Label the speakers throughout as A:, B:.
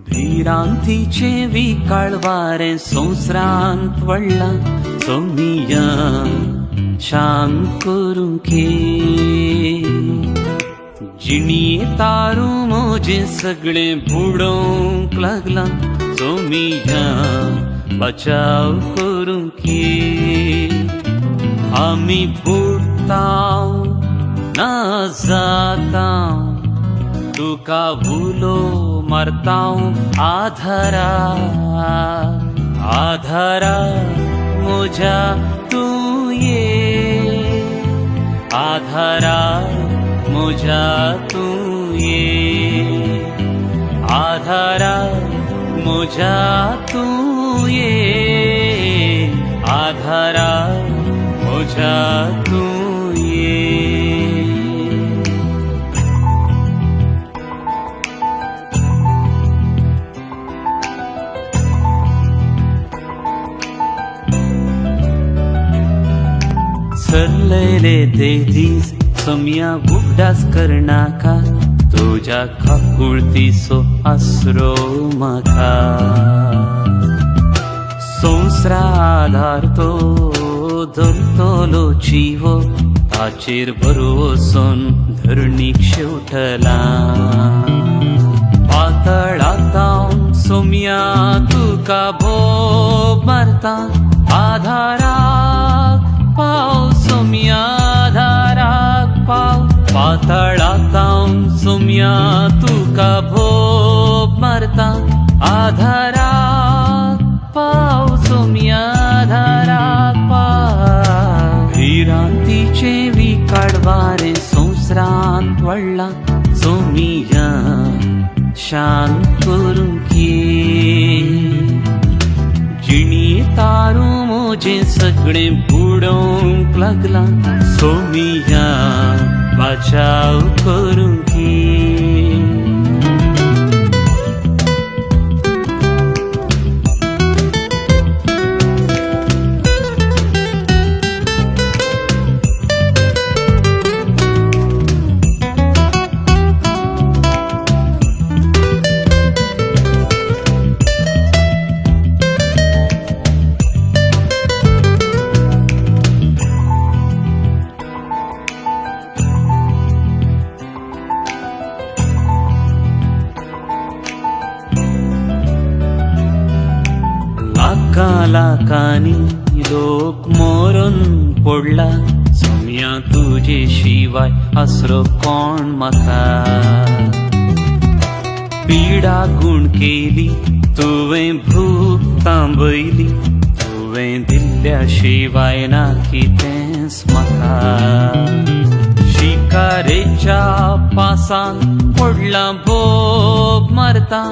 A: भिरांतीचे विकाळ वारे संस्रांत वळला सोमिया शांत करूं के जिणिये तारू मोजे सगळे बुडोंक लागला सोमिया बचाव करूं के आमी बुडताव ना जाताव तुका भुलो मरताव आधारा आधारा मुझा तू ये आधारा मुझा तू ये आधारा मुझा तू ये आधारा मुझा तू ये सरलेले ते दीस सोमिया बुड्डास करनाका तुझ्या खाकुळतीचो आसरो म्हाका संवसारा आधार तो धरतलो जिवो ताचेर भरोसन धरणीक शेवटला पातळातां सोमिया तुका भोब मारता आधाराक पाव सोमिया आधाराक पाव पातळातां सोमिया तुका भोब मारता आधाराक पाव सोमिया आधाराक पाव भिरांतीचे विकाळ वारे संवसारांत वळला सोमिया शांत करूं के जिणिये तारू मोजे सगळे बुडोंक लागला सोमिया बचाव करूं के लाखानी लोक मरून पडला सोमिया तुझे शिवाय आसरो कोण म्हाका पिडा गुण केली तुवें भूक तांबयली तुवें दिल्ल्या शिवाय ना कितेंच म्हाका शिकारेच्या पासान पडला भोब मारता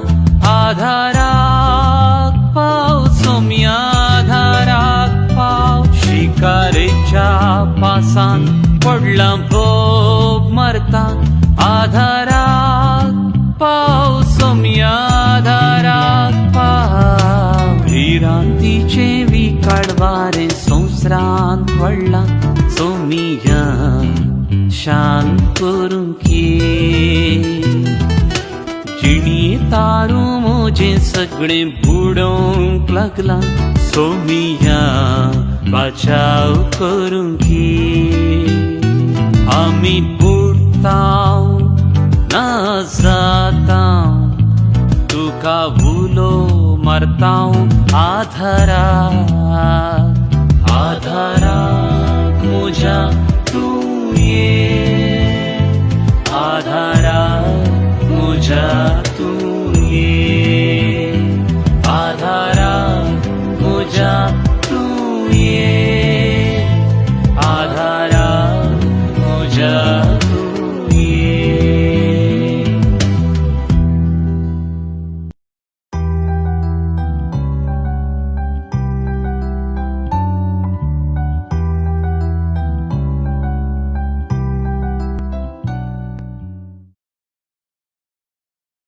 A: आधाराक पाव सोमिया आधाराक पाव शिकारेच्या पासान पडला भोब मारता आधाराक पाव सोमिया आधाराक पाव भिरांतीचे विकाळ वारे संवसारांत वळला सोमिया शांत करूं के जिणिये तारू मोजे सगळे बुडोंक लागला सोमिया बचाव करूं के आमी बुडताव ना जाताव तुका भुलो मरताव आधारा आधारा मुझा तू ये आधारा मुझा तू ये